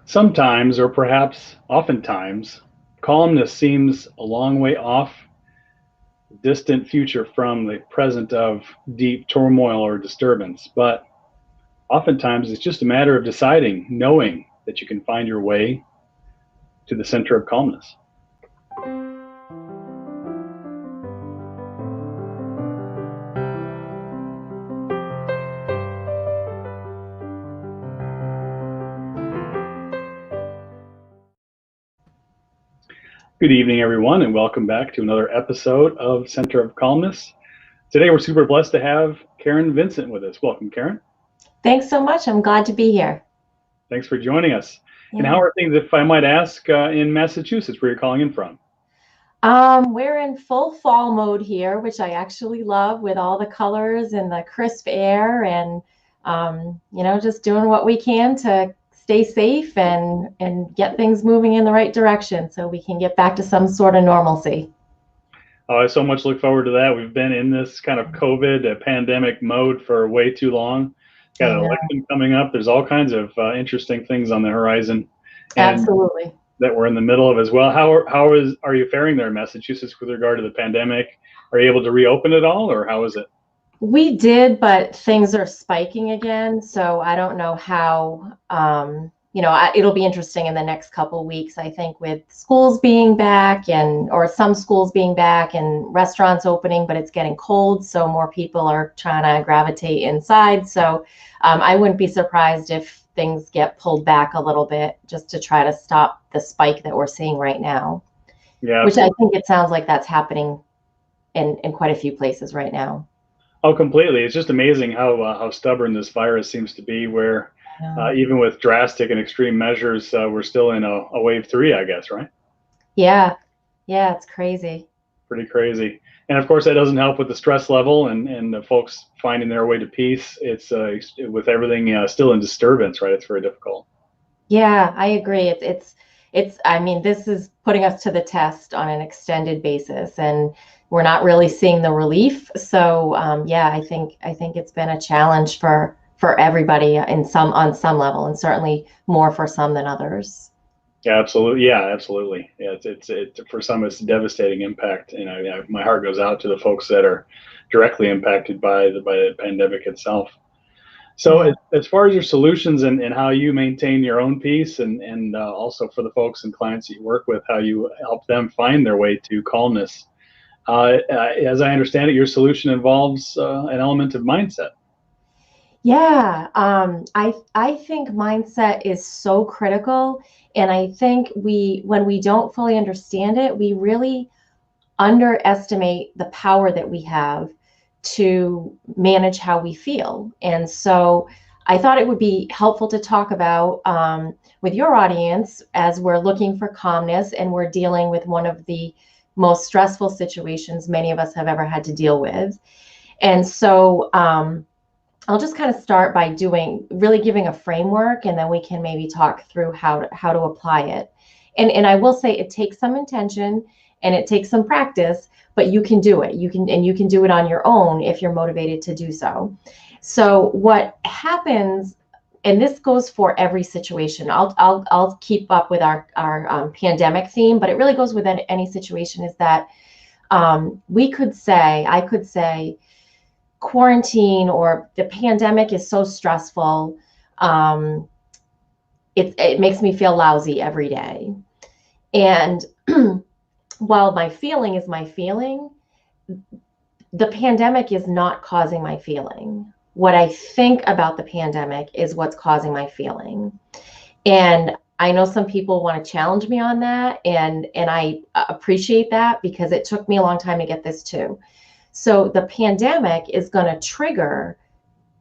Sometimes, or perhaps oftentimes, calmness seems a long way off, distant future from the present of deep turmoil or disturbance. But oftentimes, it's just a matter of deciding, knowing that you can find your way to the center of calmness. Good evening, everyone, and welcome back to another episode of Center of Calmness. Today, we're super blessed to have Karen Vincent with us. Welcome, Karen. Thanks so much. I'm glad to be here. Thanks for joining us. And Yeah. how are things, if I might ask, in Massachusetts, where you're calling in from? We're in full fall mode here, which I actually love with all the colors and the crisp air and just doing what we can to stay safe and get things moving in the right direction so we can get back to some sort of normalcy. Oh, I so much look forward to that. We've been in this kind of COVID pandemic mode for way too long. Got I an know. election coming up. There's all kinds of interesting things on the horizon, and Absolutely. that we're in the middle of as well. Are you faring there in Massachusetts with regard to the pandemic? Are you able to reopen it all, or how is it? We did, but things are spiking again. So I don't know how, it'll be interesting in the next couple of weeks, I think, with schools being back or some schools being back and restaurants opening, but it's getting cold. So more people are trying to gravitate inside. So I wouldn't be surprised if things get pulled back a little bit just to try to stop the spike that we're seeing right now, Yeah, which I absolutely. think it sounds like that's happening in quite a few places right now. Oh, completely. It's just amazing how stubborn this virus seems to be. Where Um, even with drastic and extreme measures, we're still in a wave three, I guess, right? Yeah, yeah, it's crazy. Pretty crazy. And of course, that doesn't help with the stress level and the folks finding their way to peace. It's with everything still in disturbance, right? It's very difficult. Yeah, I agree. I mean, this is putting us to the test on an extended basis, and we're not really seeing the relief. So, yeah, I think it's been a challenge for everybody on some level, and certainly more for some than others. Yeah, absolutely. Yeah, absolutely. Yeah, it's for some it's a devastating impact. My heart goes out to the folks that are directly impacted by the pandemic itself. So Yeah. as far as your solutions and how you maintain your own peace and also for the folks and clients that you work with, how you help them find their way to calmness. As I understand it, your solution involves an element of mindset. Yeah, I think mindset is so critical, and I think when we don't fully understand it, we really underestimate the power that we have to manage how we feel. And so I thought it would be helpful to talk about with your audience as we're looking for calmness and we're dealing with one of the most stressful situations many of us have ever had to deal with. And so I'll just kind of start by really giving a framework, and then we can maybe talk through how to apply it. And I will say it takes some intention and it takes some practice, but you can do it. You can do it on your own if you're motivated to do so. So what happens, and this goes for every situation. I'll keep up with our pandemic theme, but it really goes with any situation. Is that I could say quarantine or the pandemic is so stressful. Um, it makes me feel lousy every day. And while my feeling is my feeling, the pandemic is not causing my feeling. What I think about the pandemic is what's causing my feeling. And I know some people want to challenge me on that, and I appreciate that because it took me a long time to get this too. So the pandemic is going to trigger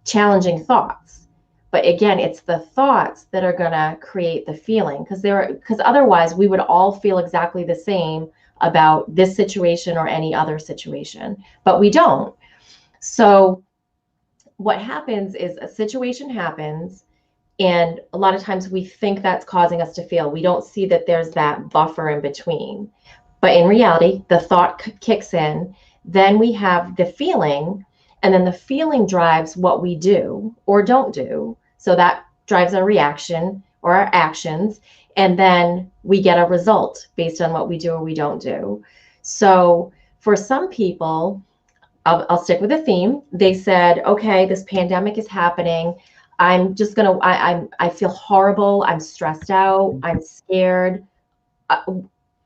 challenging thoughts. But again, it's the thoughts that are going to create the feeling because otherwise we would all feel exactly the same about this situation or any other situation, but we don't. So what happens is a situation happens, and a lot of times we think that's causing us to feel. We don't see that there's that buffer in between. But in reality, the thought kicks in, then we have the feeling, and then the feeling drives what we do or don't do. So that drives our reaction, or our actions, and then we get a result based on what we do or we don't do. So for some people, I'll stick with the theme. They said, okay, this pandemic is happening. I'm just gonna. I feel horrible. I'm stressed out. I'm scared. Uh,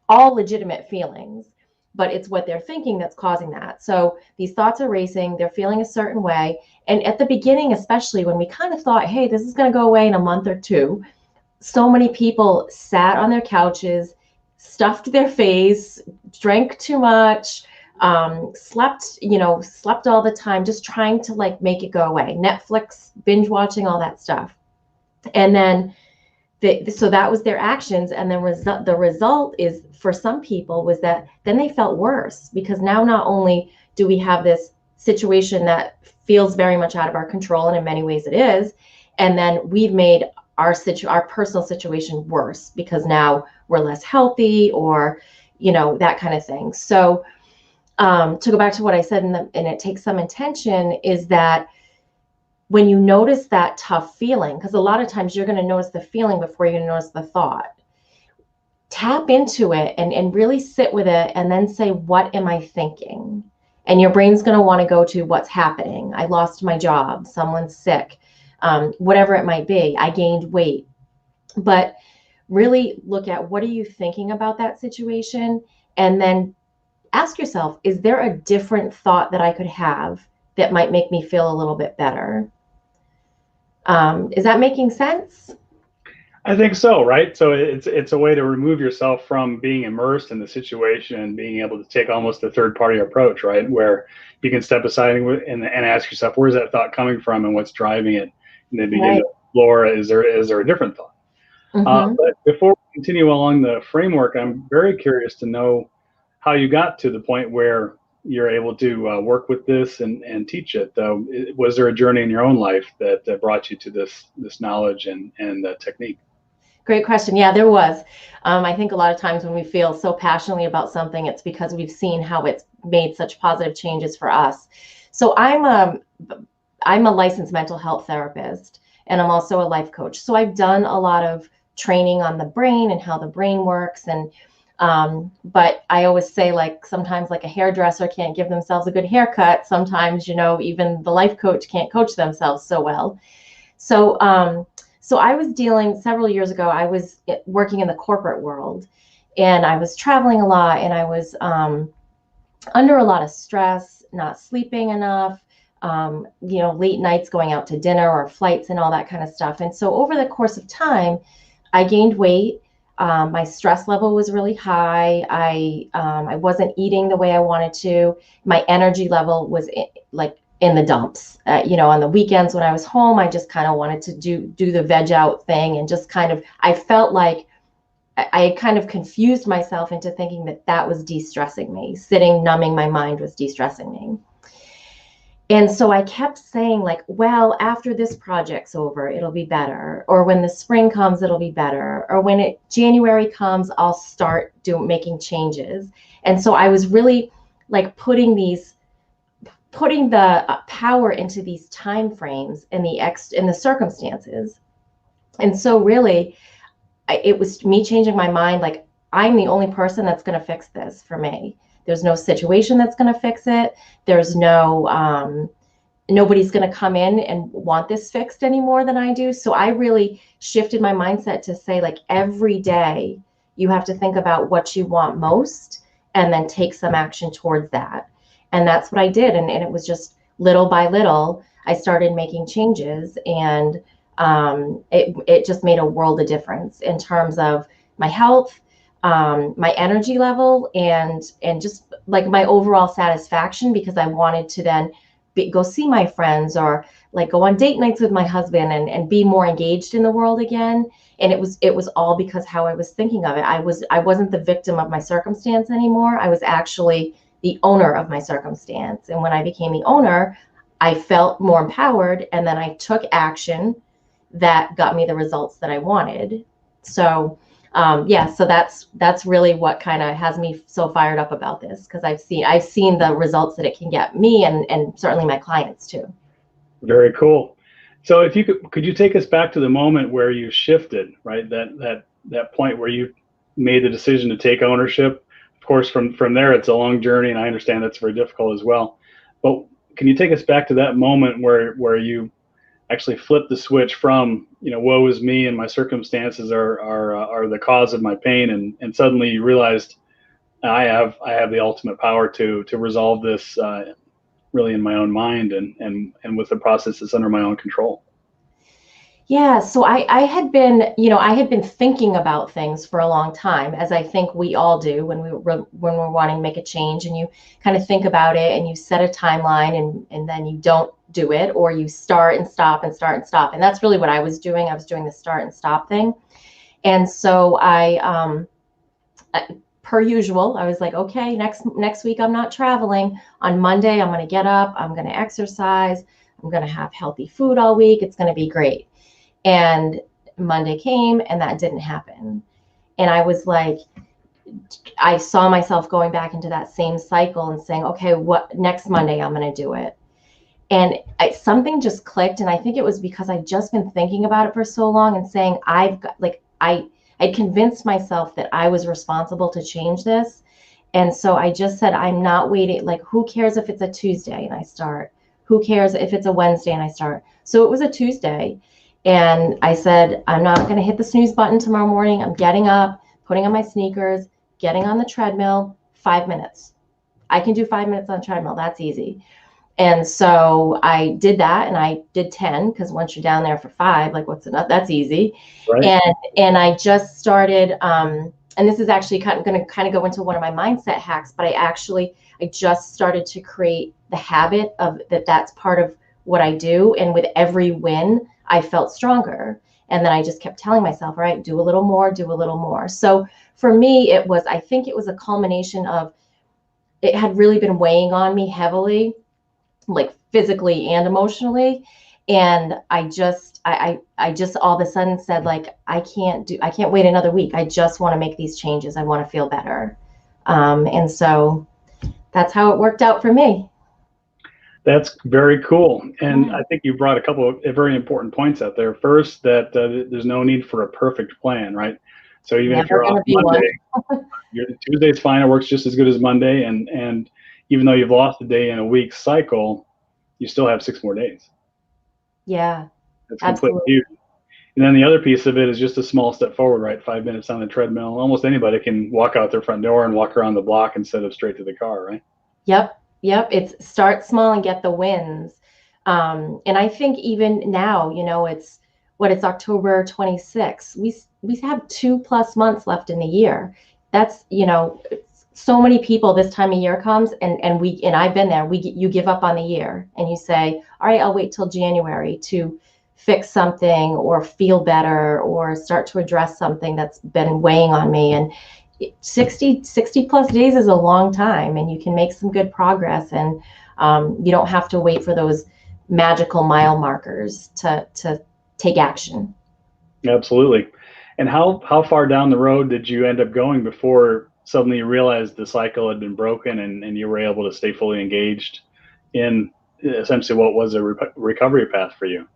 all legitimate feelings, but it's what they're thinking that's causing that. So these thoughts are racing. They're feeling a certain way, and at the beginning, especially when we kind of thought, hey, this is gonna go away in a month or two, so many people sat on their couches, stuffed their face, drank too much, slept all the time, just trying to like make it go away. Netflix, binge watching, all that stuff. And then so that was their actions. And then the result is for some people was that then they felt worse because now not only do we have this situation that feels very much out of our control, and in many ways it is, and then we've made our personal situation worse because now we're less healthy, or that kind of thing. So to go back to what I said, and it takes some intention, is that when you notice that tough feeling, because a lot of times you're going to notice the feeling before you're going to notice the thought, tap into it and really sit with it, and then say, what am I thinking? And your brain's going to want to go to what's happening. I lost my job, someone's sick, whatever it might be. I gained weight. But really look at, what are you thinking about that situation? And then ask yourself, is there a different thought that I could have that might make me feel a little bit better? Is that making sense? I think so, right? So it's a way to remove yourself from being immersed in the situation and being able to take almost a third party approach, right? Where you can step aside and ask yourself, where's that thought coming from and what's driving it? And then begin Right. to explore, is there a different thought? But before we continue along the framework, I'm very curious to know how you got to the point where you're able to work with this and teach it. Was there a journey in your own life that brought you to this knowledge and technique? Great question. Yeah, there was. I think a lot of times when we feel so passionately about something, it's because we've seen how it's made such positive changes for us. So I'm a licensed mental health therapist, and I'm also a life coach. So I've done a lot of training on the brain and how the brain works. And but I always say, like, sometimes like a hairdresser can't give themselves a good haircut. Sometimes, even the life coach can't coach themselves so well. So I was dealing several years ago, I was working in the corporate world, and I was traveling a lot, and I was under a lot of stress, not sleeping enough, late nights going out to dinner or flights and all that kind of stuff. And so over the course of time, I gained weight. My stress level was really high. I wasn't eating the way I wanted to. My energy level was in the dumps. On the weekends when I was home, I just kind of wanted to do the veg out thing, and just I felt like I kind of confused myself into thinking that was de-stressing me. Sitting, numbing my mind was de-stressing me. And so I kept saying, like, well, after this project's over, it'll be better. Or when the spring comes, it'll be better. Or when January comes, I'll start making changes. And so I was really like putting the power into these time frames in the circumstances. And so really, it was me changing my mind. Like, I'm the only person that's going to fix this for me. There's no situation that's going to fix it. There's nobody's going to come in and want this fixed any more than I do. So I really shifted my mindset to say, like, every day you have to think about what you want most and then take some action towards that. And that's what I did. And it was just little by little, I started making changes, and it just made a world of difference in terms of my health, my energy level, and just like my overall satisfaction, because I wanted to then go see my friends, or like go on date nights with my husband, and be more engaged in the world again. And it was all because how I was thinking of it. I wasn't the victim of my circumstance anymore. I was actually the owner of my circumstance. And when I became the owner, I felt more empowered, and then I took action that got me the results that I wanted. So so that's really what kind of has me so fired up about this, because I've seen the results that it can get me, and certainly my clients too. Very cool. So if you could you take us back to the moment where you shifted, right? That point where you made the decision to take ownership. Of course, from there, it's a long journey, and I understand that's very difficult as well. But can you take us back to that moment where you actually flipped the switch from, woe is me and my circumstances are the cause of my pain, and suddenly you realized I have the ultimate power to resolve this, really in my own mind, and with the process that's under my own control. Yeah, so I had been, I had been thinking about things for a long time, as I think we all do when we're wanting to make a change, and you kind of think about it and you set a timeline, and then you don't do it, or you start and stop and start and stop. And that's really what I was doing. I was doing the start and stop thing. And so per usual, I was like, okay, next week I'm not traveling. On Monday, I'm going to get up, I'm going to exercise, I'm going to have healthy food all week. It's going to be great. And Monday came and that didn't happen. And I was like, I saw myself going back into that same cycle and saying, okay, what next Monday I'm going to do it. And something just clicked. And I think it was because I'd just been thinking about it for so long and saying, I convinced myself that I was responsible to change this. And so I just said, I'm not waiting. Like, who cares if it's a Tuesday and I start? Who cares if it's a Wednesday and I start? So it was a Tuesday. And I said, I'm not going to hit the snooze button tomorrow morning. I'm getting up, putting on my sneakers, getting on the treadmill, 5 minutes. I can do 5 minutes on the treadmill. That's easy. And so I did that, and I did 10, because once you're down there for 5, like, what's enough? That's easy. Right. And I just started, and this is actually going to go into one of my mindset hacks, but I just started to create the habit of that's part of what I do. And with every win, I felt stronger. And then I just kept telling myself, all right, do a little more, do a little more. So for me, I think it was a culmination of, it had really been weighing on me heavily, like physically and emotionally. And I just all of a sudden said, like, I can't wait another week. I just want to make these changes. I want to feel better. And so that's how it worked out for me. That's very cool. And I think you brought a couple of very important points out there. First, that there's no need for a perfect plan, right? So even if you're off Monday, Tuesday's fine. It works just as good as Monday. And even though you've lost a day in a week's cycle, you still have 6 more days. Yeah, That's completely huge. And then the other piece of it is just a small step forward, right? 5 minutes on the treadmill. Almost anybody can walk out their front door and walk around the block instead of straight to the car, right? Yep. It's start small and get the wins. And I think even now, it's October 26th. We have 2+ months left in the year. That's, so many people this time of year comes, and I've been there. You give up on the year and you say, all right, I'll wait till January to fix something or feel better or start to address something that's been weighing on me. And 60 plus days is a long time, and you can make some good progress, and you don't have to wait for those magical mile markers to take action. Absolutely. And how far down the road did you end up going before suddenly you realized the cycle had been broken, and you were able to stay fully engaged in essentially what was a recovery path for you?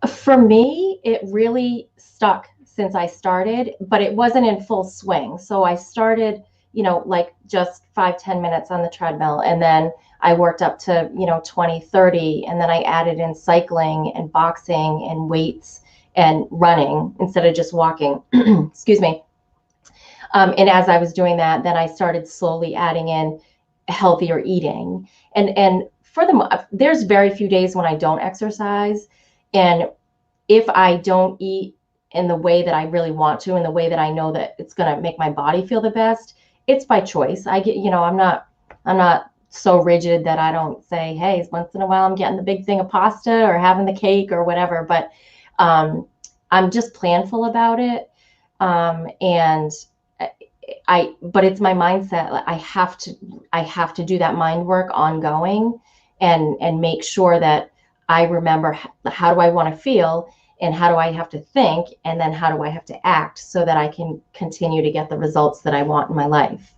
For me, it really stuck since I started, but it wasn't in full swing. So I started, like just 5-10 minutes on the treadmill, and then I worked up to 20, 30, and then I added in cycling and boxing and weights and running instead of just walking. Excuse me. And as I was doing that, then I started slowly adding in healthier eating. And there's very few days when I don't exercise. And if I don't eat in the way that I really want to, in the way that I know that it's going to make my body feel the best, it's by choice. I'm not so rigid that I don't say, hey, once in a while I'm getting the big thing of pasta or having the cake or whatever. But I'm just planful about it. And but it's my mindset. I have to do that mind work ongoing, and make sure that I remember how do I want to feel, and how do I have to think, and then how do I have to act so that I can continue to get the results that I want in my life.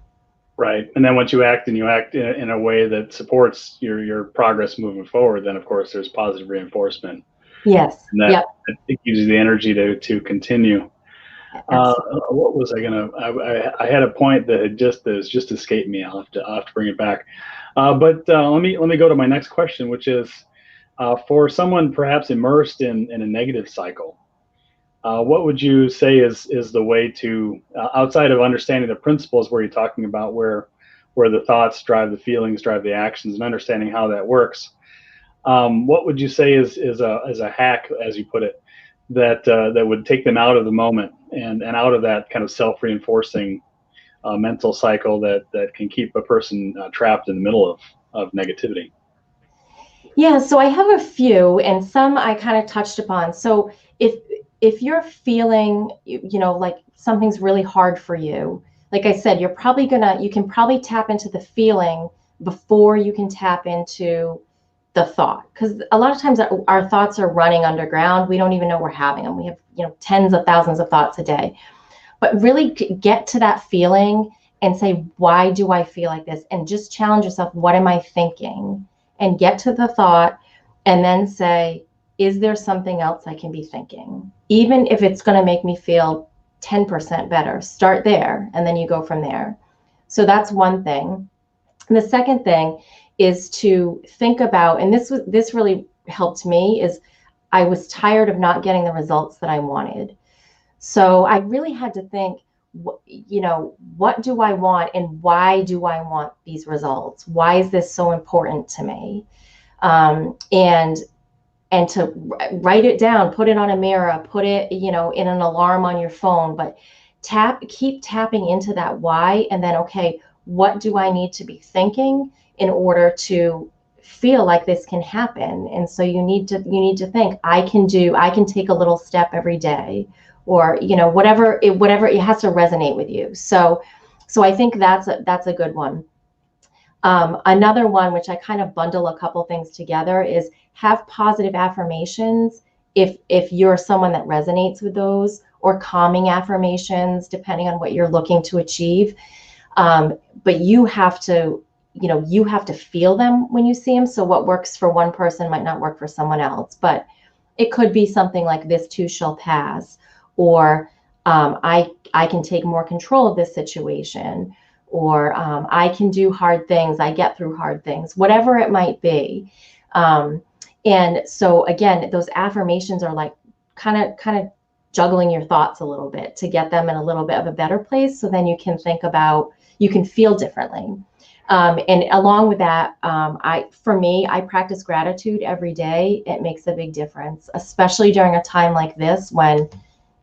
Right. And then once you act, and you act in a way that supports your progress moving forward, then of course there's positive reinforcement Yes. and that Yep. it gives you the energy to continue. Uh, Absolutely. what was I gonna? I had a point that had just escaped me. I'll have to bring it back. But let me go to my next question, which is for someone perhaps immersed in a negative cycle. What would you say is the way to outside of understanding the principles where you're talking about where the thoughts drive the feelings, drive the actions, and understanding how that works? What would you say is a hack, as you put it, that would take them out of the moment and out of that kind of self-reinforcing mental cycle that can keep a person trapped in the middle of negativity? Yeah, so I have a few, and some I kind of touched upon. So if if you're feeling, like something's really hard for you, like I said, you can probably tap into the feeling before you can tap into the thought, because a lot of times our thoughts are running underground. We don't even know we're having them. We have, tens of thousands of thoughts a day. But really get to that feeling and say, why do I feel like this? And just challenge yourself, what am I thinking? And get to the thought and then say, is there something else I can be thinking? Even if it's going to make me feel 10% better, start there and then you go from there. So that's one thing. And the second thing is to think about, and this really helped me, is I was tired of not getting the results that I wanted. So I really had to think, what do I want and why do I want these results? Why is this so important to me? And to write it down, put it on a mirror, put it, in an alarm on your phone, but keep tapping into that why. And then, okay, what do I need to be thinking in order to feel like this can happen? And so you need to think, I can take a little step every day, or, whatever it has to resonate with you. So I think that's a good one. Another one, which I kind of bundle a couple things together, is have positive affirmations if you're someone that resonates with those, or calming affirmations, depending on what you're looking to achieve. But you have to feel them when you see them. So what works for one person might not work for someone else. But it could be something like, this too shall pass, or I can take more control of this situation, or I can do hard things, I get through hard things, whatever it might be. And so again, those affirmations are like kind of juggling your thoughts a little bit to get them in a little bit of a better place. So then you can feel differently. And along with that, I practice gratitude every day. It makes a big difference, especially during a time like this when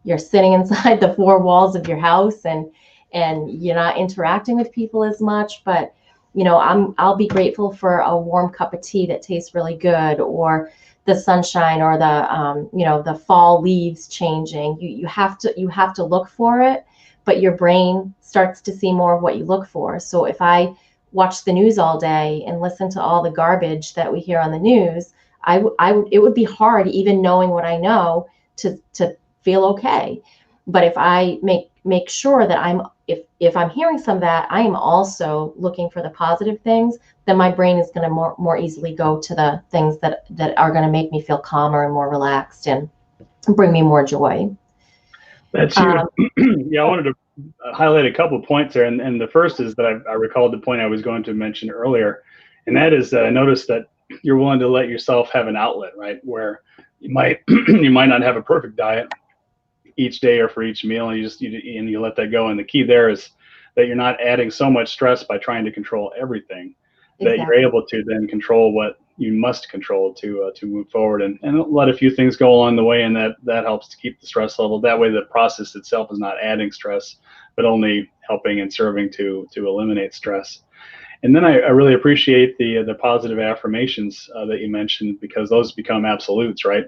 you're sitting inside the four walls of your house and you're not interacting with people as much. But I'll be grateful for a warm cup of tea that tastes really good, or the sunshine, or the fall leaves changing. You have to look for it, but your brain starts to see more of what you look for. So if I watch the news all day and listen to all the garbage that we hear on the news, it would be hard, even knowing what I know, to feel okay. But if I make sure that if I'm hearing some of that, I am also looking for the positive things, then my brain is going to more easily go to the things that are going to make me feel calmer and more relaxed and bring me more joy. That's huge. Um, Yeah, I wanted to highlight a couple of points there, and the first is that I recalled the point I was going to mention earlier, and that is that I noticed that you're willing to let yourself have an outlet, right? Where you might you might not have a perfect diet each day or for each meal, and you let that go. And the key there is that you're not adding so much stress by trying to control everything, that you're exactly. able to then control what you must control to move forward, and let a few things go along the way, and that helps to keep the stress level. That way, the process itself is not adding stress, but only helping and serving to eliminate stress. And then I really appreciate the positive affirmations that you mentioned, because those become absolutes, right?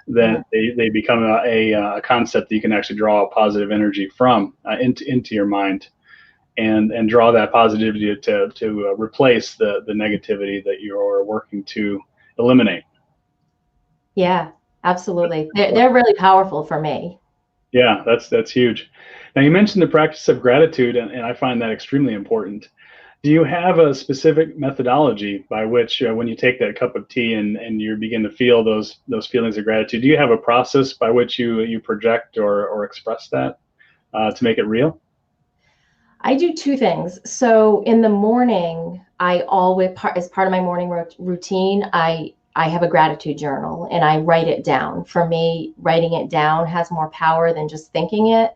Yeah. Then they become a concept that you can actually draw a positive energy from into your mind, and draw that positivity to replace the negativity that you're working to eliminate. Yeah, absolutely. They're really powerful for me. Yeah, that's huge. Now you mentioned the practice of gratitude, and I find that extremely important. Do you have a specific methodology by which, when you take that cup of tea and you begin to feel those feelings of gratitude, do you have a process by which you project or express that to make it real? I do two things. So in the morning, I always, as part of my morning routine, I have a gratitude journal and I write it down. For me, writing it down has more power than just thinking it.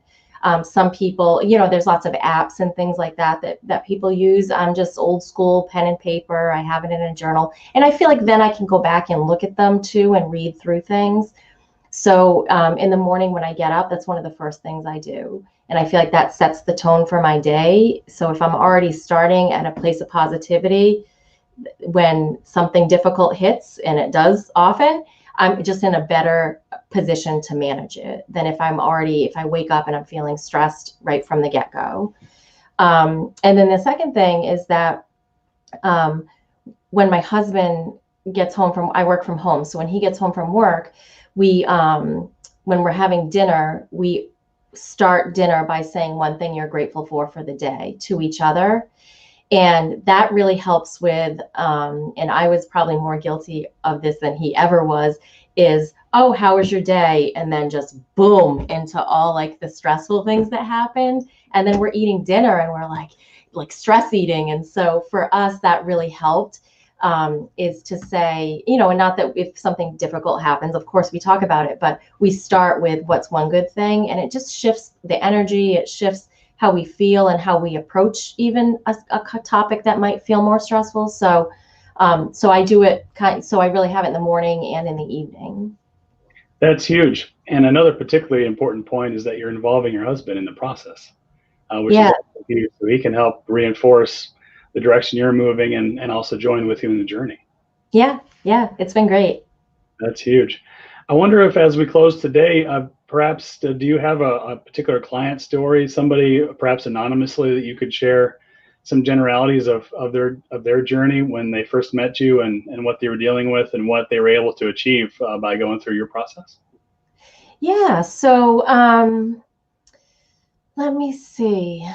Some people, there's lots of apps and things like that people use. I'm just old school, pen and paper. I have it in a journal, and I feel like then I can go back and look at them too and read through things. So in the morning when I get up, that's one of the first things I do. And I feel like that sets the tone for my day. So if I'm already starting at a place of positivity, when something difficult hits, and it does often, I'm just in a better position to manage it than if I wake up and I'm feeling stressed right from the get-go. And then the second thing is that when my husband gets home I work from home. So when he gets home from work, when we're having dinner, we start dinner by saying one thing you're grateful for the day to each other. And that really helps with, and I was probably more guilty of this than he ever was, is, oh, how was your day? And then just boom into all like the stressful things that happened. And then we're eating dinner and we're like stress eating. And so for us, that really helped. Is to say, and not that if something difficult happens, of course we talk about it, but we start with what's one good thing, and it just shifts the energy. It shifts how we feel and how we approach even a topic that might feel more stressful. So I do it so I really have it in the morning and in the evening. That's huge. And another particularly important point is that you're involving your husband in the process, which is Yeah. also huge. So he can help reinforce the direction you're moving and also join with you in the journey. Yeah. It's been great. That's huge. I wonder if, as we close today, perhaps do you have a particular client story, somebody perhaps anonymously that you could share some generalities of their journey when they first met you and what they were dealing with and what they were able to achieve by going through your process? Yeah. So let me see.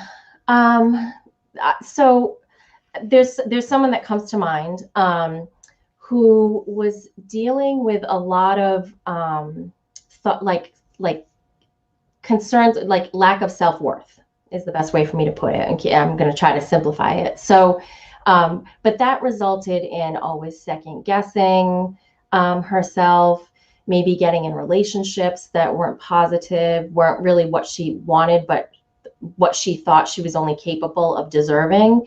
So there's someone that comes to mind who was dealing with a lot of thought, like concerns, like lack of self-worth is the best way for me to put it. And I'm going to try to simplify it. So, but that resulted in always second guessing herself, maybe getting in relationships that weren't positive, weren't really what she wanted, but what she thought she was only capable of deserving.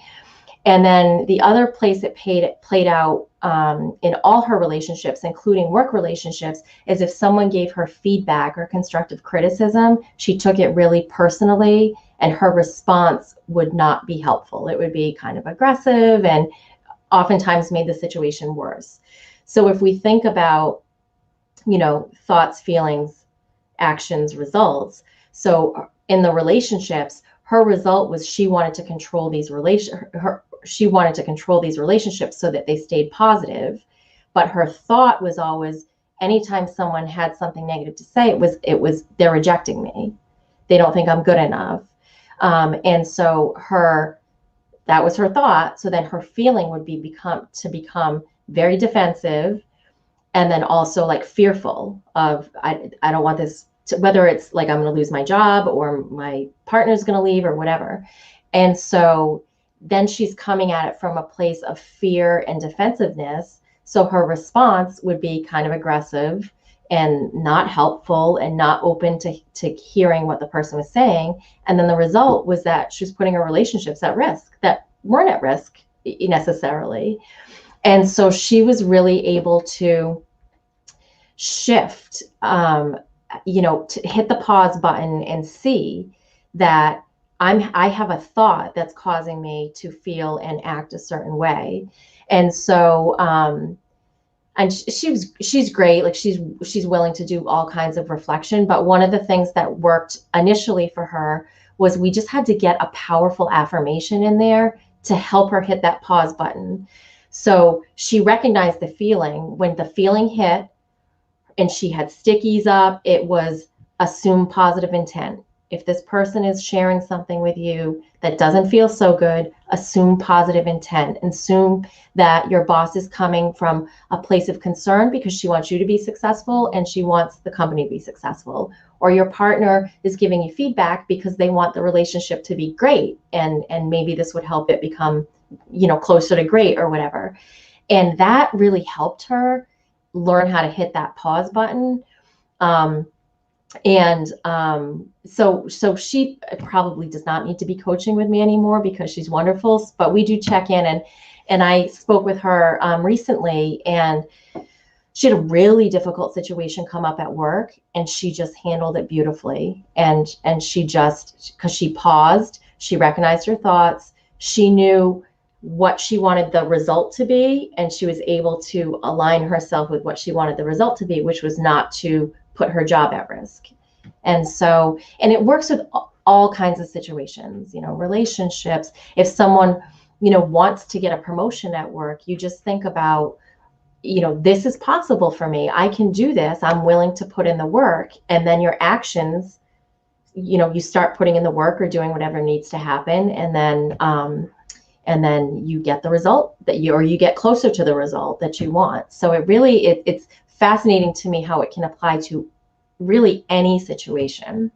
And then the other place it played out in all her relationships, including work relationships, is if someone gave her feedback or constructive criticism, she took it really personally, and her response would not be helpful. It would be kind of aggressive and oftentimes made the situation worse. So if we think about, thoughts, feelings, actions, results. So in the relationships, her result was she wanted to control these relationships so that they stayed positive. But her thought was always, anytime someone had something negative to say, it was they're rejecting me. They don't think I'm good enough. And so that was her thought. So then her feeling would become very defensive, and then also like fearful of, I don't want this to, whether it's like I'm going to lose my job or my partner's going to leave or whatever. And so then she's coming at it from a place of fear and defensiveness. So her response would be kind of aggressive and not helpful and not open to hearing what the person was saying. And then the result was that she was putting her relationships at risk that weren't at risk necessarily. And so she was really able to shift, to hit the pause button and see that I have a thought that's causing me to feel and act a certain way. And so, and she's great. Like she's willing to do all kinds of reflection. But one of the things that worked initially for her was we just had to get a powerful affirmation in there to help her hit that pause button. So she recognized the feeling. When the feeling hit and she had stickies up, it was assume positive intent. If this person is sharing something with you that doesn't feel so good, assume positive intent. Assume that your boss is coming from a place of concern because she wants you to be successful and she wants the company to be successful. Or your partner is giving you feedback because they want the relationship to be great, and maybe this would help it become, closer to great or whatever. And that really helped her learn how to hit that pause button. So she probably does not need to be coaching with me anymore because she's wonderful, but we do check in, and I spoke with her recently, and she had a really difficult situation come up at work, and she just handled it beautifully. And she just, because she paused, she recognized her thoughts, she knew what she wanted the result to be, and she was able to align herself with what she wanted the result to be, which was not to put her job at risk. And so, and it works with all kinds of situations, relationships. If someone, wants to get a promotion at work, you just think about, this is possible for me. I can do this. I'm willing to put in the work. And then your actions, you start putting in the work or doing whatever needs to happen. And then you get the result you get closer to the result that you want. So it's fascinating to me how it can apply to really any situation.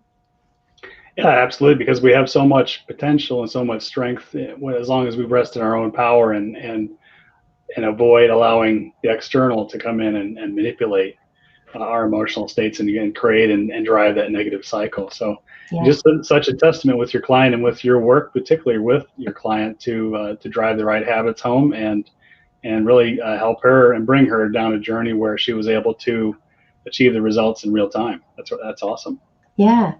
Yeah, absolutely, because we have so much potential and so much strength as long as we rest in our own power and avoid allowing the external to come in and manipulate our emotional states and create and drive that negative cycle. So Yeah. Just such a testament with your client and with your work, particularly with your client, to drive the right habits home and really help her and bring her down a journey where she was able to achieve the results in real time. That's awesome. Yeah.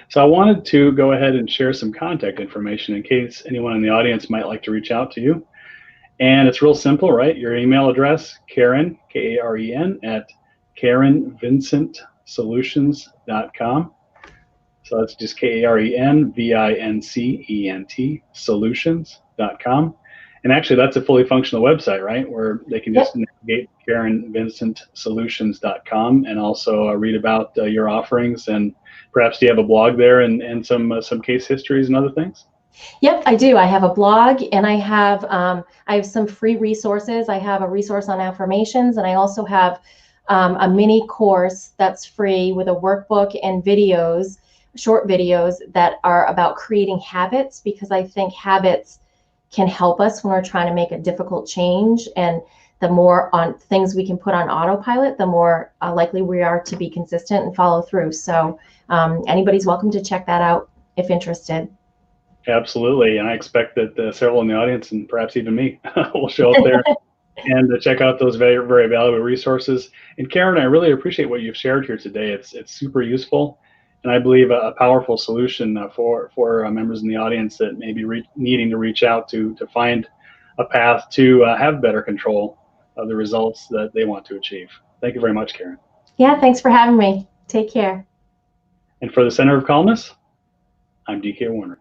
So I wanted to go ahead and share some contact information in case anyone in the audience might like to reach out to you. And it's real simple, right? Your email address, Karen, Karen, at KarenVincentSolutions.com. So that's just KarenVincent Solutions.com. And actually, that's a fully functional website, right? Where they can just navigate KarenVincentSolutions.com and also read about your offerings. And perhaps do you have a blog there and some case histories and other things? Yep, I do. I have a blog, and I have some free resources. I have a resource on affirmations, and I also have a mini course that's free with a workbook and videos, short videos that are about creating habits, because I think habits can help us when we're trying to make a difficult change. And the more on things we can put on autopilot, the more likely we are to be consistent and follow through. So anybody's welcome to check that out if interested. Absolutely, and I expect that several in the audience, and perhaps even me, will show up there and check out those very, very valuable resources. And Karen, I really appreciate what you've shared here today. It's super useful, and I believe a powerful solution for members in the audience that may be needing to reach out to find a path to have better control of the results that they want to achieve. Thank you very much, Karen. Yeah, thanks for having me. Take care. And for the Center of Calmness, I'm DK Warner.